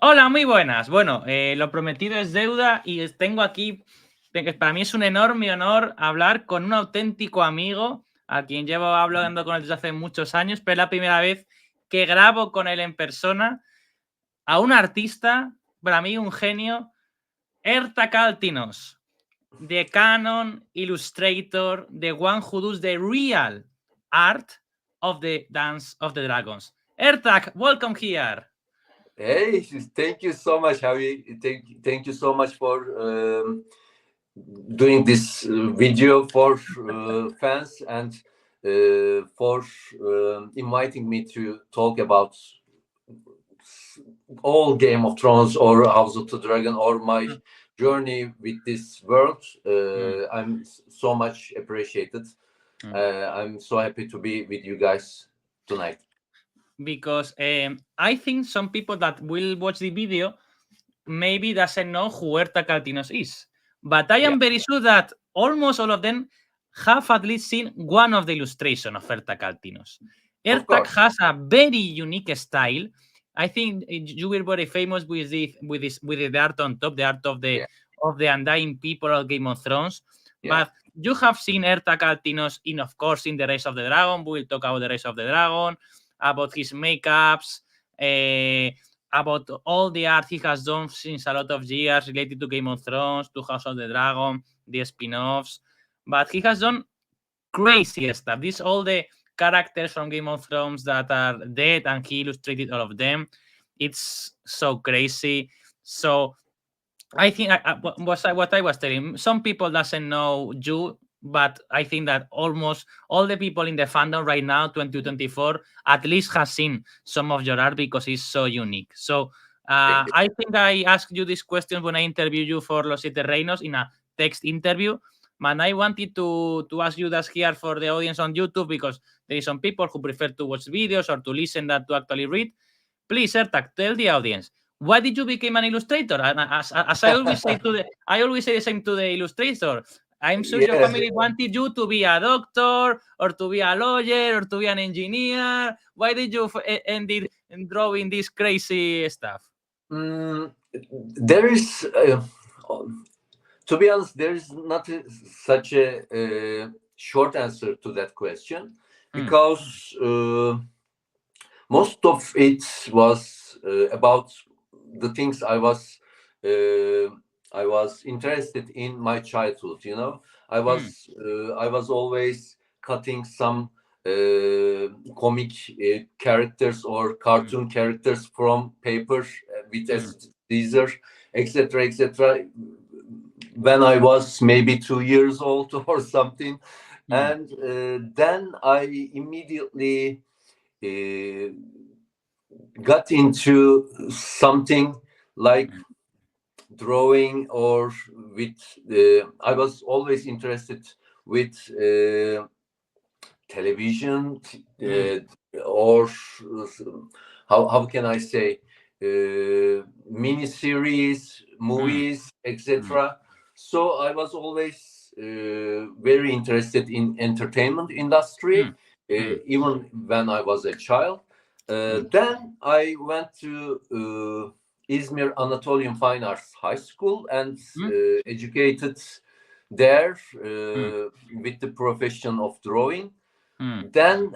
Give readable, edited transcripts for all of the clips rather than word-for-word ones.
Hola, muy buenas. Bueno, lo prometido es deuda y tengo aquí, para mí es un enorme honor hablar con un auténtico amigo a quien llevo hablando con él desde hace muchos años, pero es la primera vez que grabo con él en persona, a un artista, para mí un genio, Erta Kaltinos, the Canon Illustrator, the one who does the real art of the Dance of the Dragons. Ertak, welcome here. Hey, thank you so much, Javi. Thank you so much for doing this video for fans and for inviting me to talk about all Game of Thrones or House of the Dragon or my journey with this world. I'm so much appreciated. I'm so happy to be with you guys tonight. Because I think some people that will watch the video maybe doesn't know who Erta Kaltinos is. But I am very sure that almost all of them have at least seen one of the illustration of Erta Kaltinos. Ertak has a very unique style. I think you were very famous with the art on top, the art of the undying people of Game of Thrones. But you have seen Erta Kaltinos of course, in the Race of the Dragon. We'll talk about the Race of the Dragon, about his makeups, about all the art he has done since a lot of years related to Game of Thrones, to House of the Dragon, the spin-offs. But he has done crazy stuff. These all the characters from Game of Thrones that are dead, and he illustrated all of them. It's so crazy. So I think what I was telling, some people doesn't know you, but I think that almost all the people in the fandom right now, 2024, at least has seen some of your art because it's so unique. So I think I asked you this question when I interviewed you for Los Siete Reinos in a text interview. And I wanted to ask you that here for the audience on YouTube, because there is some people who prefer to watch videos or to listen than to actually read. Please, Ertak, tell the audience, why did you become an illustrator? And as I always say I always say the same to the illustrator. I'm sure your family wanted you to be a doctor or to be a lawyer or to be an engineer. Why did you ended drawing this crazy stuff? There is, to be honest, there is not such a short answer to that question, because most of it was about the things I was interested in my childhood. You know, I was always cutting some comic characters or cartoon characters from paper with a scissor, etc., etc. When I was maybe 2 years old or something, and then I immediately got into something like drawing, or with I was always interested with television, or how can I say, miniseries, movies, etc. So I was always very interested in entertainment industry, even when I was a child. Then I went to Izmir Anatolian Fine Arts High School and educated there with the profession of drawing. Then,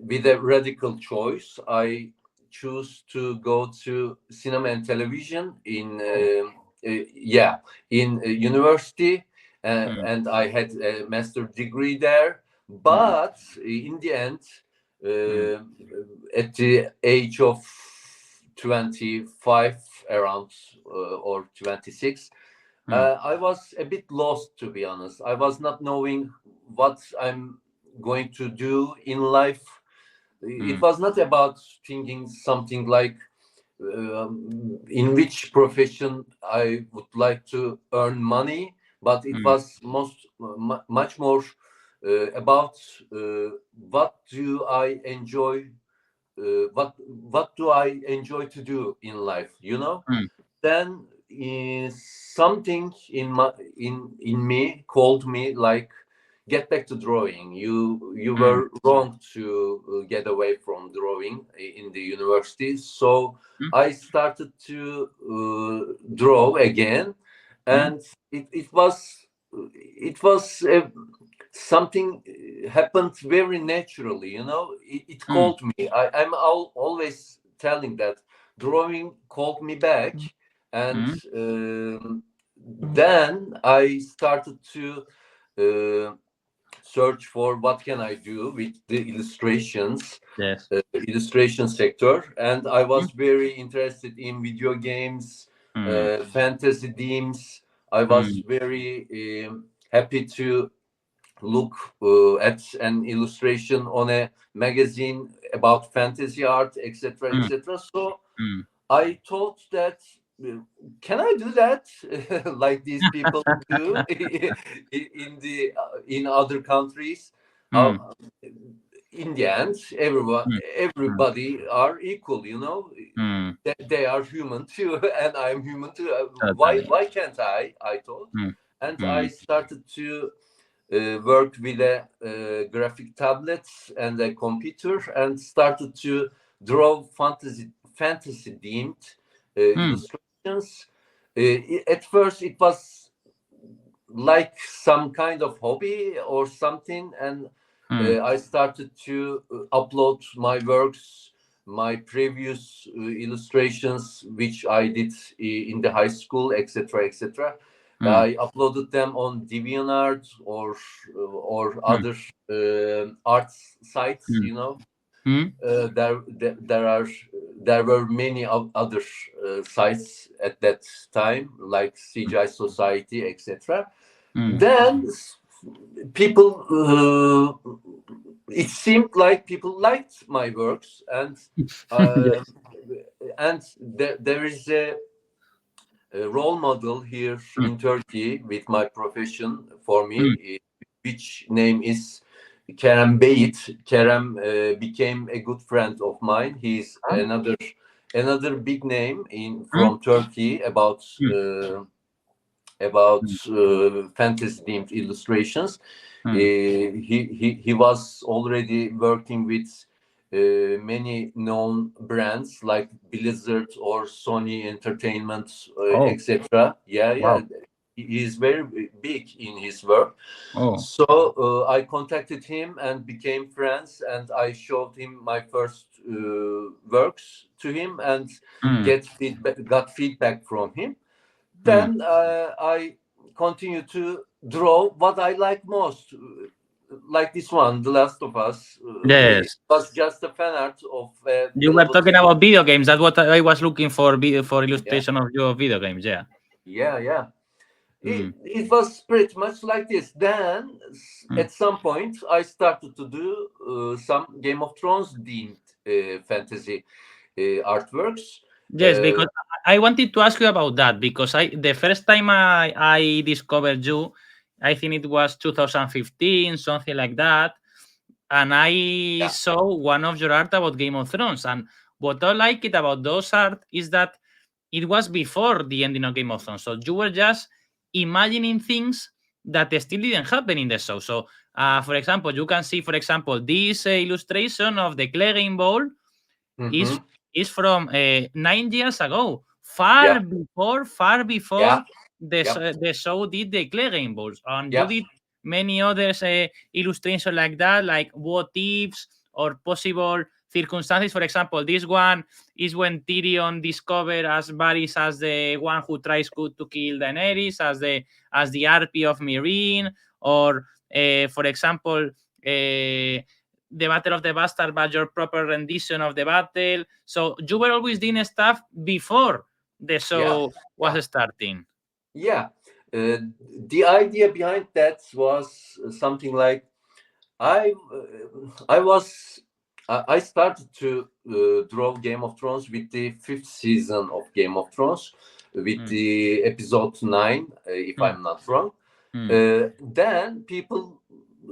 with a radical choice, I choose to go to cinema and television in university, and I had a master's degree there. But in the end, at the age of 25, around or 26, I was a bit lost, to be honest. I was not knowing what I'm going to do in life. It was not about thinking something like in which profession I would like to earn money, but it was much more about what do I enjoy, what do I enjoy to do in life, you know. Then something in me called me, like, get back to drawing. You Mm. were wrong to get away from drawing in the university. So Mm. I started to draw again, Mm. and it was something happened very naturally. You know, it Mm. called me. I'm always telling that drawing called me back, and Mm. then I started to search for what can I do with the illustrations, Yes. illustration sector, and I Mm. was very interested in video games, Mm. fantasy themes. I was Mm. very happy to look at an illustration on a magazine about fantasy art, etc., Mm. etc. So Mm. I thought that can I do that like these people do in other countries? Mm. How in the end, Mm. Mm. everybody are equal. You know, Mm. they are human too, and I'm human too. Totally. Why can't I? I thought, Mm. and I Mm. started to work with a graphic tablets and a computer, and started to draw fantasy themed Mm. illustrations. At first, it was like some kind of hobby or something, and Mm. I started to upload my works, my previous illustrations which I did in the high school, etc., etc. Mm. I uploaded them on DeviantArt or Mm. other arts sites. Mm. You know, Mm. there were many other sites at that time, like CGI Society, etc. Mm. Then people, it seemed like people liked my works, uh, Yes. and there is a role model here Mm. in Turkey with my profession for me, Mm. which name is Kerem Beyit. Kerem became a good friend of mine. He's Huh? another big name in Mm. from Turkey about Mm. about Mm. fantasy themed illustrations. Mm. He was already working with many known brands like Blizzard or Sony Entertainment, Oh, etc. Yeah, yeah, wow. he is very big in his work. Oh. So I contacted him and became friends, and I showed him my first works to him, and Mm. got feedback from him. Mm. Then I continue to draw what I like most, like this one, The Last of Us. It Yes. was just a fan art of a You were beloved. talking about video games. That's what I was looking for for Yeah, illustration of your video games. Yeah. yeah, yeah. Mm. It was pretty much like this. Then, Mm. at some point, I started to do some Game of Thrones themed fantasy artworks. Yes, Uh, because I wanted to ask you about that because the first time I discovered you, I think it was 2015, something like that, and I yeah. saw one of your art about Game of Thrones. And what I like it about those art is that it was before the ending of Game of Thrones, so you were just imagining things that still didn't happen in the show. So, for example, you can see, for example, this illustration of the Clegane Bowl is Mhm. is from 9 years ago, Yeah, far before yeah, yeah, the show did the Clegane Balls, and you yeah. did many others illustrations like that, like what ifs or possible circumstances. For example, this one is when Tyrion discovered as Varys as the one who tries to kill Daenerys, as the RP of Meereen, or for example. The Battle of the Bastard, but your proper rendition of the battle. So you were always doing stuff before the Yeah, show yeah, was starting. yeah. The idea behind that was something like I I was I started to draw Game of Thrones with the fifth season of Game of Thrones, with Mm, the episode 9, if mm, I'm not wrong. mm, Then people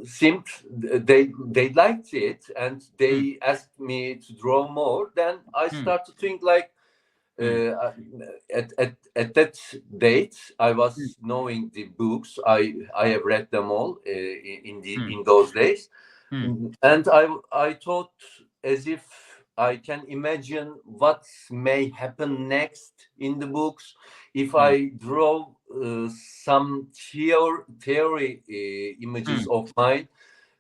seemed they liked it, and mm, they asked me to draw more. Then I mm, started to think like At that date, I was knowing the books. I have read them all in those days, and I thought as if I can imagine what may happen next in the books if I draw some theory images of mine.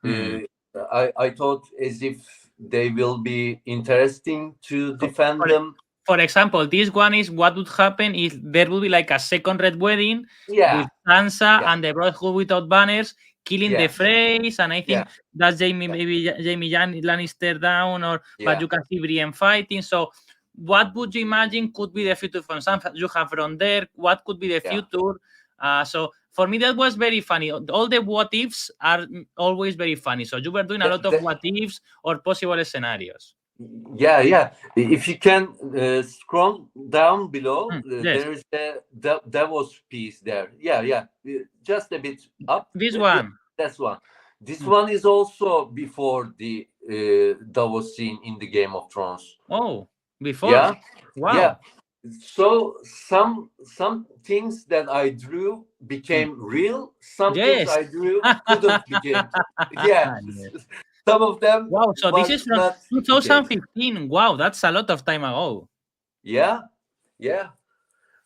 I thought as if they will be interesting to defend them. For example, this one is what would happen if there would be like a second Red Wedding with Sansa and the Brotherhood without banners killing the Freys, and I think that's maybe Jaime Lannister down, but you can see Brienne fighting. So what would you imagine could be the future from Sansa? You have from there, what could be the future? So for me, that was very funny. All the what ifs are always very funny. So you were doing a lot of what ifs or possible scenarios. Yeah. If you can scroll down below, there is a Davos piece there. Yeah. Just a bit up. This one. That's one. This one is also before the Davos scene in the Game of Thrones. Oh, before. Yeah. Wow. Yeah. So some things that I drew became real. Some things I drew couldn't become. Some of them. Wow. So this is from 2015. Wow, that's a lot of time ago. Yeah.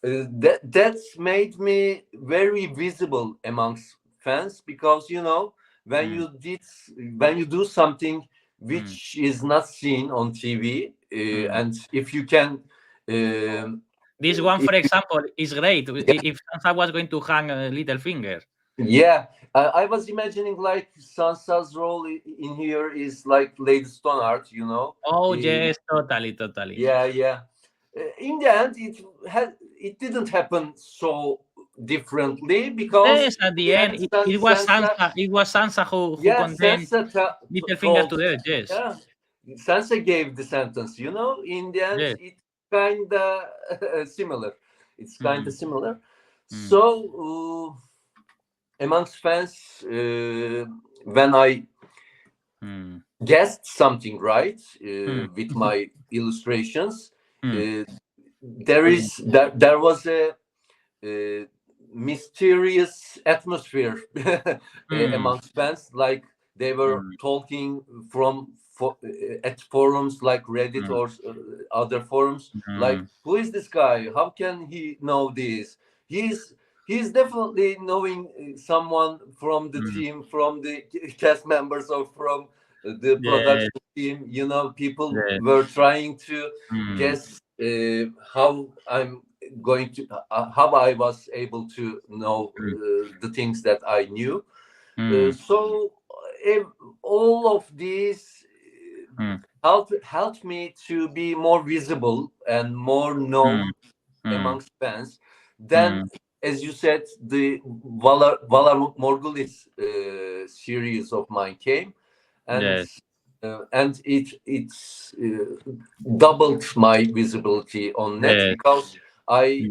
That's made me very visible amongst fans, because when you do something which is not seen on TV, and if you can. This one, for example, is great. If Sansa was going to hang Littlefinger. Yeah, I was imagining like Sansa's role in here is like Lady Stoneheart, Oh, yes, totally. Yeah. In the end, it didn't happen so differently, because at the end it was Sansa. It was Sansa who condemned Littlefinger to death. Yes. Yeah, Sansa gave the sentence. In the end, it's kind of similar. It's kind of similar. So. Amongst fans, when I guessed something right with my illustrations, there was a mysterious atmosphere amongst fans. Like they were talking at forums like Reddit or other forums. Like, who is this guy? How can he know this? He's definitely knowing someone from the team, from the cast members, or from the production team. People were trying to guess how I was able to know the things that I knew. So all of these helped me to be more visible and more known amongst fans. Then, as you said, the Valar Morghulis series of mine came, and it's doubled my visibility on net, because I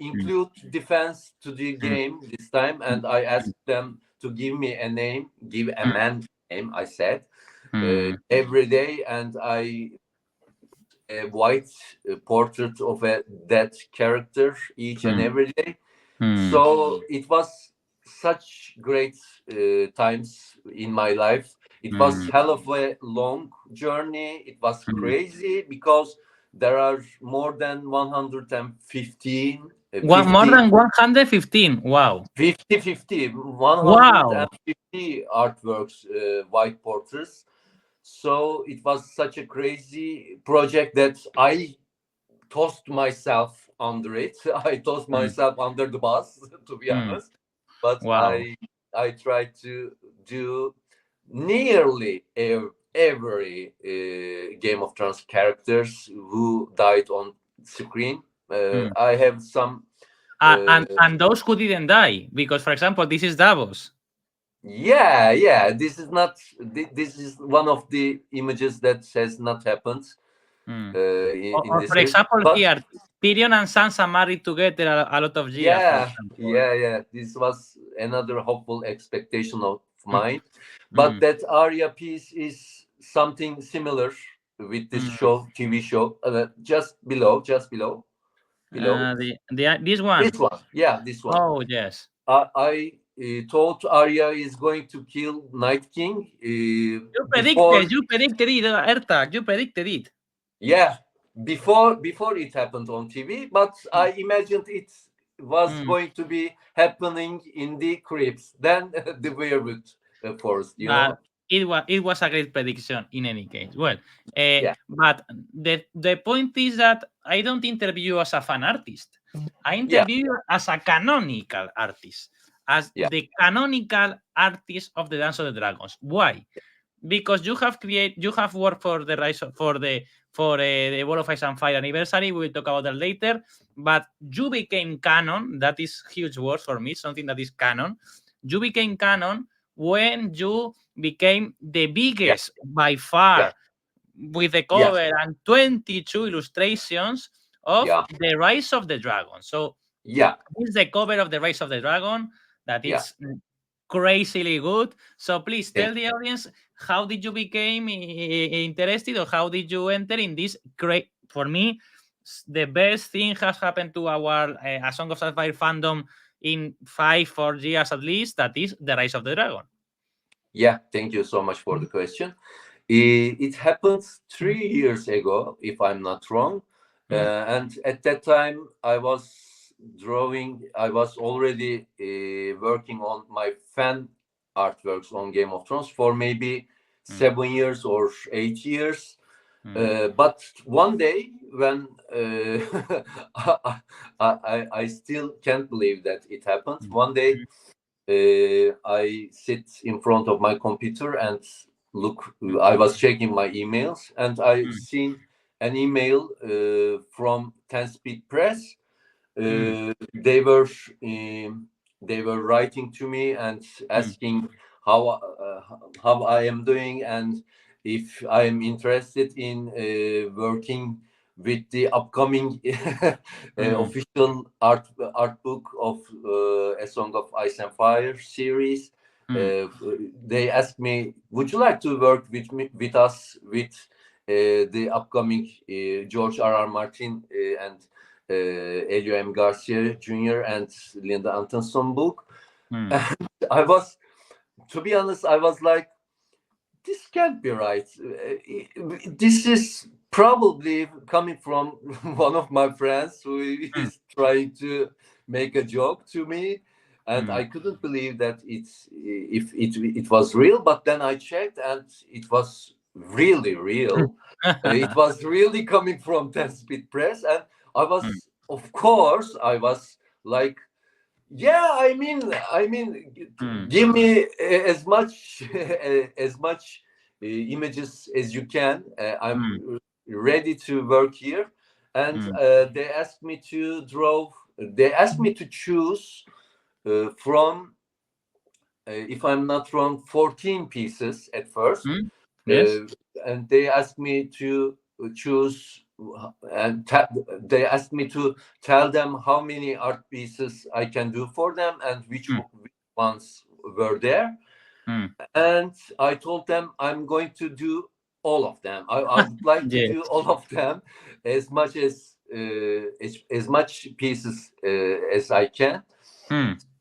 include the fans to the game this time, and I asked them to give me a name, give a man name. I said every day, and I. A white portrait of that character each and every day. So it was such great times in my life. It was hell of a long journey. It was crazy, because there are more than 115. More than 115. Wow. 150 artworks, white portraits. So it was such a crazy project that I tossed myself under it. I tossed myself under the bus, to be honest. But I tried to do nearly every Game of Thrones characters who died on screen. I have some. And those who didn't die, because, for example, this is Davos. Yeah. This is not. This is one of the images that has not happened. For example, here, Tyrion and Sansa married together a lot of years. Yeah. This was another hopeful expectation of mine. But that Arya piece is something similar. with this show, TV show, just below. This one. This one, yeah, this one. Oh yes. I thought Arya is going to kill Night King. You Before, predicted it, Erta. You predicted it. yeah, before it happened on TV, but I imagined it was going to be happening in the crypts, then the Weirwood Forest, you know. It was a great prediction in any case. Well, Yeah. but the point is that I don't interview you as a fan artist. I interview you as a canonical artist, as the canonical artist of the Dance of the Dragons. Why? Because you have worked for the rise of, for the Wall of Ice and Fire anniversary. We will talk about that later. But you became canon. That is huge word for me. Something that is canon. You became canon when you became the biggest by far, with the cover and 22 illustrations of the Rise of the Dragon. So this is the cover of the Rise of the Dragon. That is crazily good. So please tell the audience, how did you become interested, or how did you enter in this great, for me, the best thing has happened to our A Song of Fire fandom in 5-4 years at least, that is the Rise of the Dragon. Yeah, thank you so much for the question. It happened 3 years ago, if I'm not wrong. And at that time, I was drawing, I was already working on my fan artworks on Game of Thrones for maybe 7 years or 8 years. But one day when I still can't believe that it happened. One day I sit in front of my computer and look, I was checking my emails, and I seen an email from 10 Speed Press. They were writing to me and asking how I am doing, and if I am interested in working with the upcoming official art book of A Song of Ice and Fire series. They asked me, would you like to work with us with the upcoming George R.R. Martin and Elio M. Garcia Jr. and Linda Antonson book? And I was, to be honest, I was like, this can't be right. This is probably coming from one of my friends who is trying to make a joke to me, and I couldn't believe that it was real. But then I checked, and it was really real. It was really coming from 10 Speed Press, and I was, of course, I was like, yeah, I mean, give me as much images as you can. I'm ready to work here. And they asked me to draw. They asked me to choose from, if I'm not wrong, 14 pieces at first. And they asked me to choose. And they asked me to tell them how many art pieces I can do for them and which ones were there. And I told them I'm going to do all of them. I would like to do all of them, as much pieces as I can.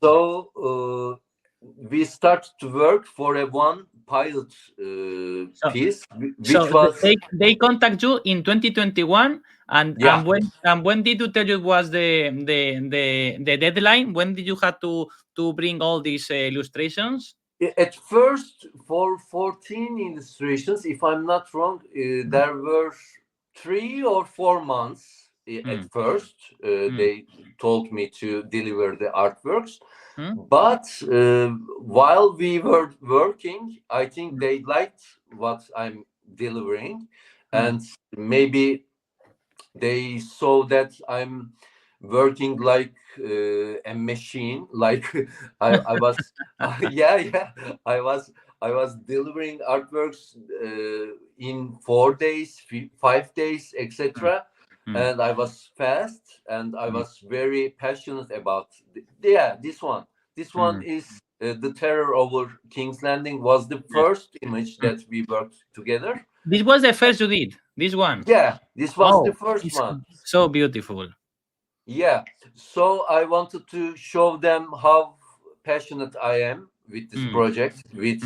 So we start to work for one pilot piece, which was. They contact you in 2021, and when did you tell you was the deadline? When did you have to bring all these illustrations? At first, for 14 illustrations, if I'm not wrong, there were 3 or 4 months at first. They told me to deliver the artworks. But while we were working, I think they liked what I'm delivering, and maybe they saw that I'm working like a machine. Like I was, I was delivering artworks in 4 days, 5 days, etc. And I was fast, and I was very passionate about. This one. This one is the Terror over King's Landing. Was the first image that we worked together. This was the first you did. This one. Yeah, this was the Oh, first it's one. so beautiful. Yeah, so I wanted to show them how passionate I am with this Mm, project, with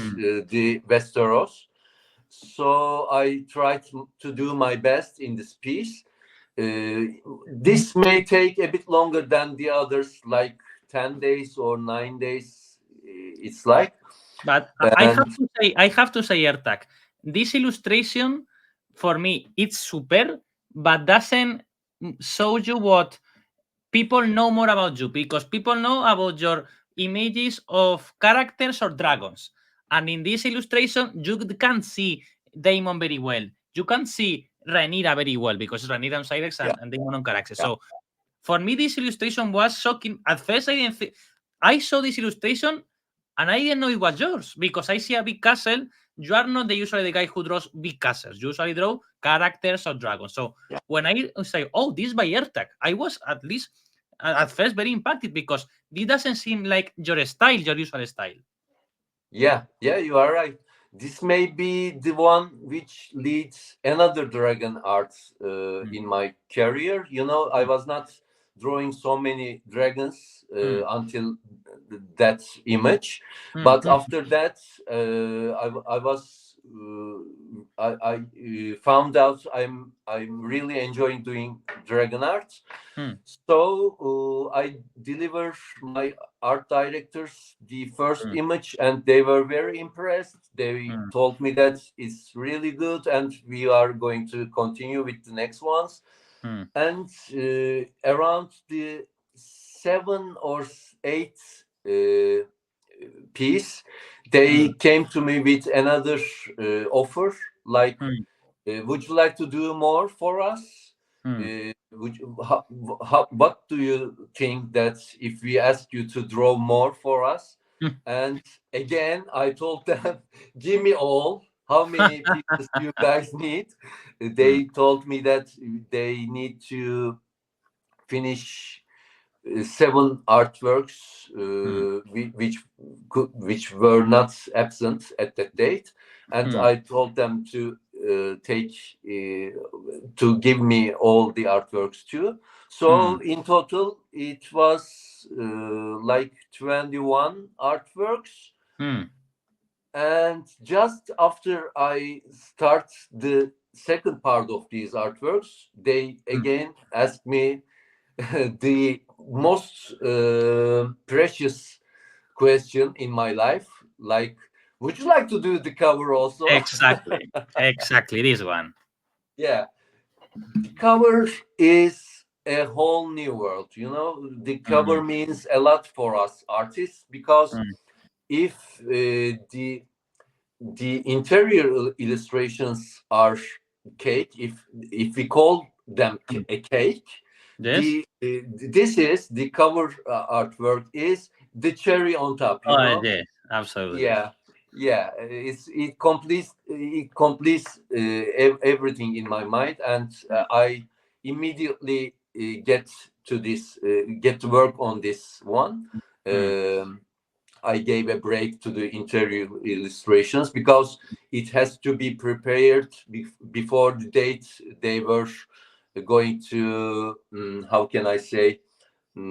the Westeros. So I tried to do my best in this piece. This may take a bit longer than the others, like 10 days or 9 days. It's like, But and I have to say, Ertak, this illustration for me it's super, but doesn't show you what people know more about you, because people know about your images of characters or dragons. And in this illustration, you can see Daemon very well. You can see Rhaenyra very well because Rhaenyra on Cyrex yeah, and Daemon on Caraxes. yeah, So for me, this illustration was shocking. At first, I didn't I saw this illustration and I didn't know it was yours because I see a big castle. You are not usually the guy who draws big castles. You usually draw characters or dragons. So yeah. when I say, "Oh, this is by Ertak," I was at least at first very impacted because this doesn't seem like your style, your usual style. Yeah, yeah, you are right. This may be the one which leads another dragon art Mm, in my career. You know, I mm, was not drawing so many dragons mm, until that image, mm, but mm, after that, I was I found out I'm really enjoying doing dragon art. mm, So I deliver my art directors the first mm, image, and they were very impressed. They mm, told me that it's really good, and we are going to continue with the next ones. mm, And around the 7 or 8 piece, they mm, came to me with another offer, like, mm, would you like to do more for us? mm, What do you think that if we ask you to draw more for us? mm. And again, I told them, give me all. How many pieces you guys need? Mm, They told me that they need to finish 7 artworks, mm, which were not absent at that date, and mm, I told them to take to give me all the artworks too. So mm, in total, it was like 21 artworks. mm, And just after I start the second part of these artworks, they mm. again asked me the most precious question in my life, like, would you like to do the cover also? Exactly. Exactly. This one. Yeah, the cover is a whole new world. You know, the Mm, cover means a lot for us artists, because mm, if the interior illustrations are cake, if we call them mm. a cake, Yes. this is the cover artwork is the cherry on top, you Oh, know. yes. Absolutely. Yeah, yeah, it completes everything in my mind, and Mm, I immediately get to work on this one. mm, um, I gave a break to the interior illustrations because it has to be prepared before the date they were going to, how can I say, they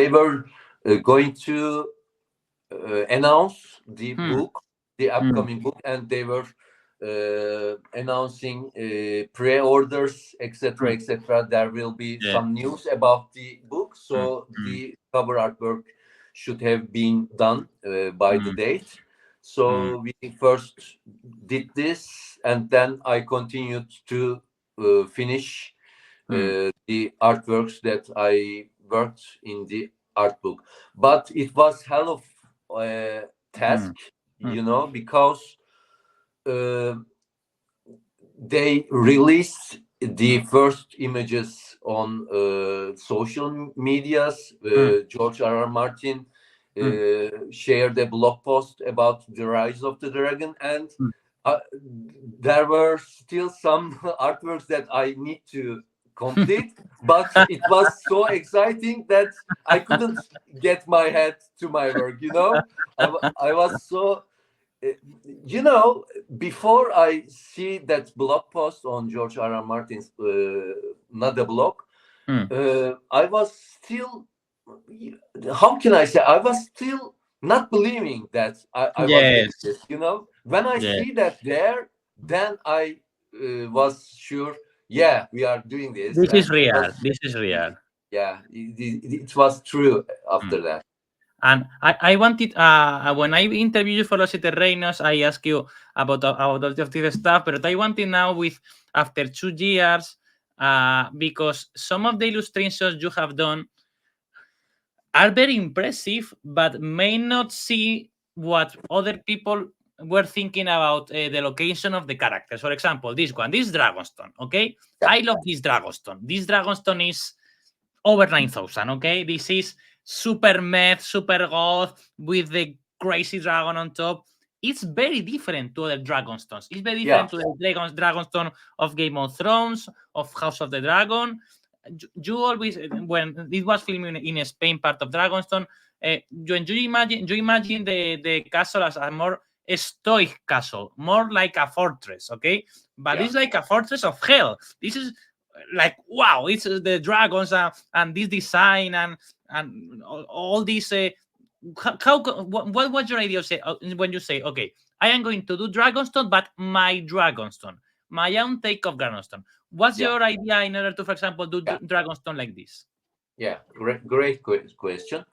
were going to announce the mm, book, the mm. upcoming book, and they were announcing pre-orders, etc., Mm. etc. There will be Yeah. some news about the book, Mm, so mm, the cover artwork should have been done by the mm, date. mm, So we first did this, and then I continued to finish mm, the artworks that I worked in the art book. But it was hell of a task, mm, mm, because uh, they released the first images on social medias. mm, George R.R. Martin mm, shared a blog post about the rise of the dragon, and mm. uh, there were still some artworks that I need to complete, but it was so exciting that I couldn't get my head to my work. I was so you know, before I see that blog post on George R. R. Martin's Nada blog, I was still, how can I say, I was still not believing that I was doing Yes. this. You know, when I Yeah. see that there, then I was sure, yeah, we are doing this, This is and it real. was, This is real. yeah, it was true after that. And I wanted, when I interviewed you for Los Siete Reinos, I asked you about all of this stuff, but I wanted now with, after 2 years, because some of the illustrations you have done are very impressive, but may not see what other people were thinking about the location of the characters. For example, this one, this Dragonstone, okay? Yeah. I love this Dragonstone. This Dragonstone is over 9,000, okay? This is super meth, super goth, with the crazy dragon on top. It's very different to other Dragonstones. It's very different to the Dragonstone of Game of Thrones, of House of the Dragon. You always, when it was filmed in Spain, part of Dragonstone, when you imagine the castle as a more stoic castle, more like a fortress, okay? But it's like a fortress of hell. This is like, wow, it's the dragons and this design and all these. What was your idea when you say, okay, I am going to do Dragonstone, but my Dragonstone, my own take of Dragonstone? What's your idea in order to, for example, do Dragonstone like this? Yeah, great question.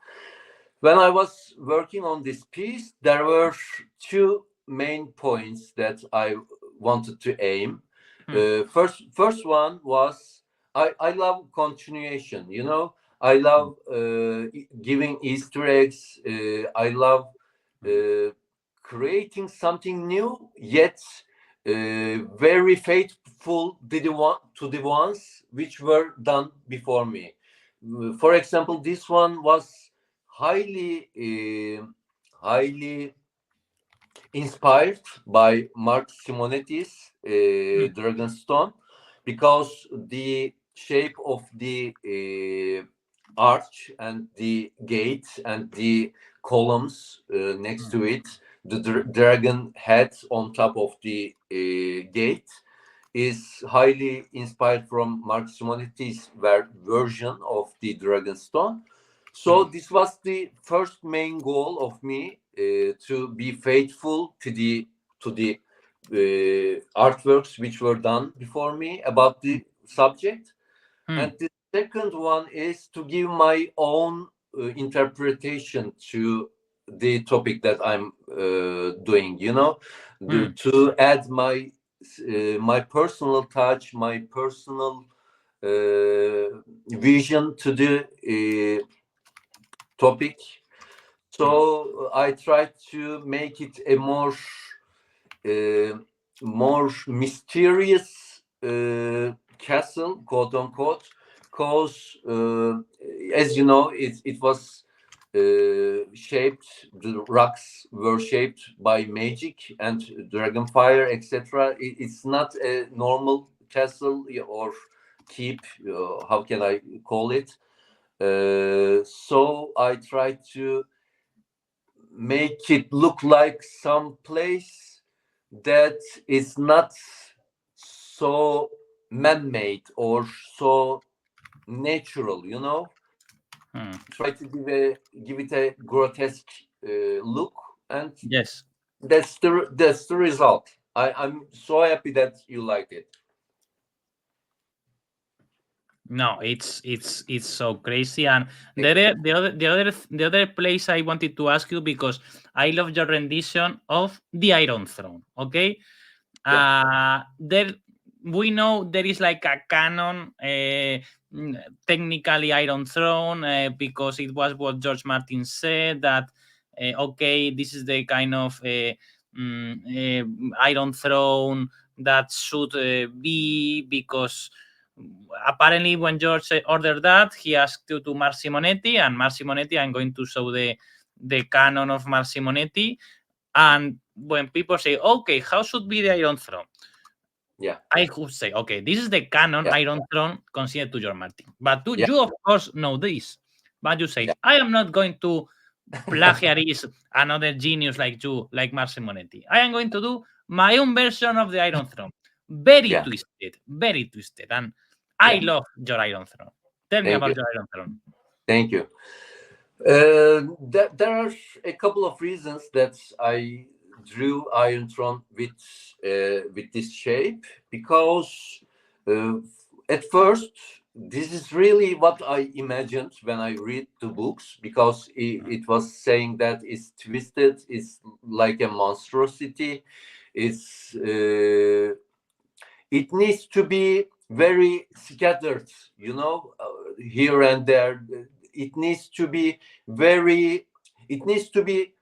When I was working on this piece, there were two main points that I wanted to aim. First one was, I love continuation. You know, I love giving Easter eggs. I love creating something new, yet very faithful to the ones which were done before me. For example, this one was highly inspired by Mark Simonetti's Dragonstone, because the shape of the arch and the gate and the columns next to it, the dragon head on top of the gate, is highly inspired from Mark Simonetti's version of the Dragonstone. So this was the first main goal of me, to be faithful to the artworks which were done before me about the subject. And the second one is to give my own interpretation to the topic that I'm doing. You know, to add my personal touch, my personal vision to the topic. So I tried to make it a more mysterious castle, quote unquote, because as you know, it was shaped. The rocks were shaped by magic and dragonfire, etc. It's not a normal castle or keep. How can I call it? So I tried to make it look like some place that is not so man-made or so natural, you know. Try to give it a grotesque look, and yes, that's the result. I'm so happy that you liked it. No, it's so crazy. And the other place I wanted to ask you, because I love your rendition of the Iron Throne. Okay, there we know there is like a canon, technically Iron Throne, because it was what George Martin said that okay, this is the kind of Iron Throne that should be, because apparently when George ordered that, he asked to Marc Simonetti, and Marc Simonetti, I'm going to show the canon of Marc Simonetti. And when people say, okay, how should be the Iron Throne? I would say, okay, this is the canon Iron Throne considered to George Martin. But you, of course, know this. But you say, I am not going to plagiarist, another genius like you, like Marc Simonetti. I am going to do my own version of the Iron Throne. Very Yeah. twisted, very twisted. And I Yeah. love your Iron Throne. Tell me Thank about you. your Iron Throne. Thank you. There are a couple of reasons that I drew Iron Throne with this shape, because at first this is really what I imagined when I read the books, because it was saying that it's twisted, it's like a monstrosity, it's it needs to be very scattered, here and there. It needs to be very, it needs to be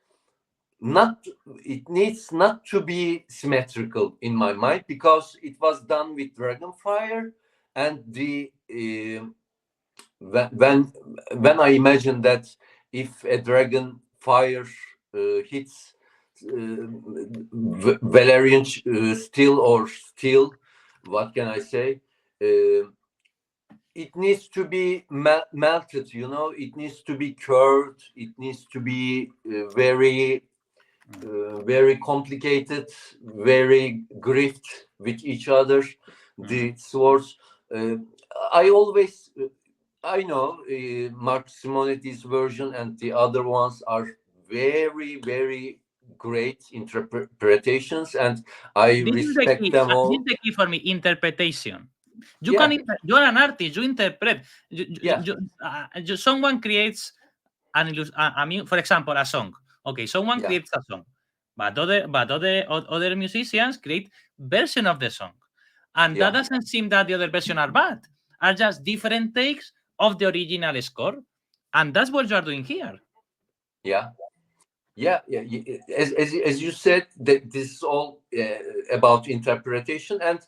not, it needs not to be symmetrical in my mind, because it was done with Dragonfire, and the when I imagine that if a dragon fire hits Valerian steel or steel, what can I say? It needs to be melted, it needs to be curved, it needs to be very complicated, very gripped with each other, the swords. I always, I know Marc Simonetti's version and the other ones are very, very great interpretations, and I This is the respect key. them This all. is the key for me. Interpretation. You Yeah, you are an artist. You interpret. yeah, Someone creates for example, a song. Okay, someone yeah, creates a song, but other musicians create version of the song, and that yeah, doesn't seem that the other version are bad. Are just different takes of the original score, and that's what you are doing here. yeah. Yeah, yeah. As you said, that this is all about interpretation, and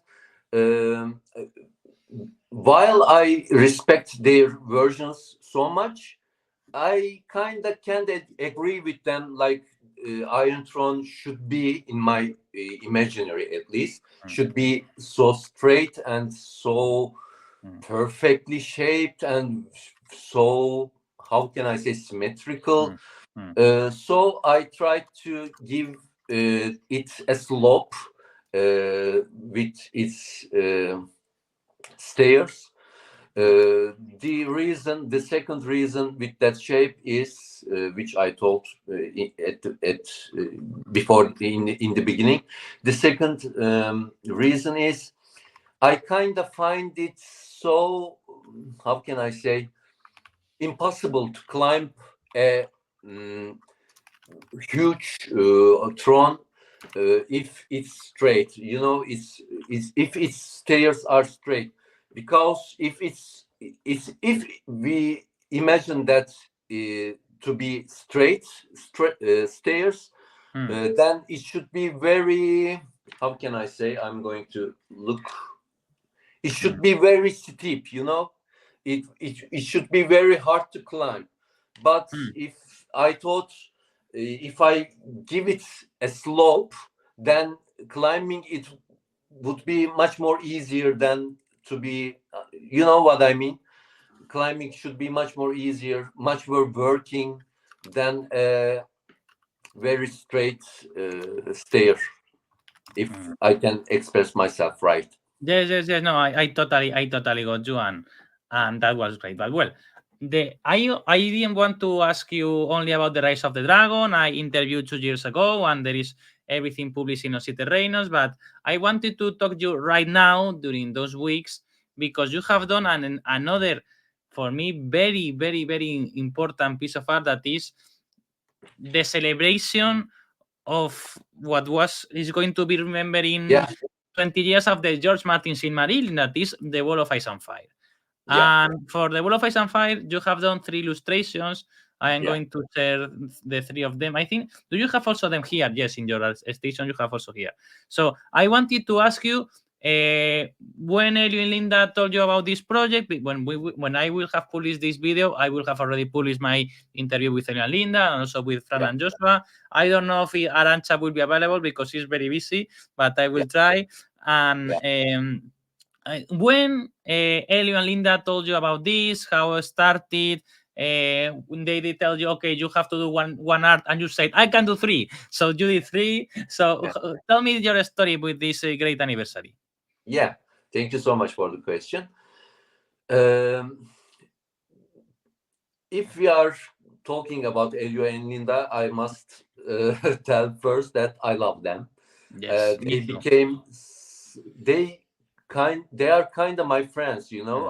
while I respect their versions so much, I kind of can't agree with them. Like Iron Throne should be, in my imaginary at least, should be so straight and so perfectly shaped and so, how can I say, symmetrical. So I tried to give it a slope with its stairs. The second reason with that shape is, which I told before in the beginning. The second reason is I kind of find it so, how can I say, impossible to climb a huge throne if it's straight. It's if its stairs are straight, because if we imagine that to be straight stairs, then it should be very, how can I say, I'm going to look, it should be very steep, it should be very hard to climb. But if I thought, if I give it a slope, then climbing it would be much more easier than to be, you know what I mean. Climbing should be much more easier, much more working than a very straight stair, if I can express myself right. Yes. No, I totally got you, and that was great. But well, I didn't want to ask you only about the Rise of the Dragon. I interviewed 2 years ago, and there is everything published in Osite Reinos. But I wanted to talk to you right now during those weeks, because you have done another, for me, very, very, very important piece of art, that is the celebration of what is going to be remembered in 20 years of the George Martin Silmarillion, that is the Wall of Ice and Fire. Yeah. And for the Wall of Ice and Fire, you have done 3 illustrations. I am Yeah. going to share the 3 of them. I think, do you have also them here? Yes, in your station you have also here. So I wanted to ask you, when Elio and Linda told you about this project, when I will have published this video, I will have already published my interview with Elio and Linda, and also with Fran and Joshua. I don't know if Arantxa will be available because she's very busy, but I will try. And when Elio and Linda told you about this, how it started, when they tell you, okay, you have to do one art, and you said, I can do 3. So you did 3. So tell me your story with this great anniversary. Yeah, thank you so much for the question. If we are talking about Elio and Linda, I must tell first that I love them. Yes, They are kind of my friends, you know.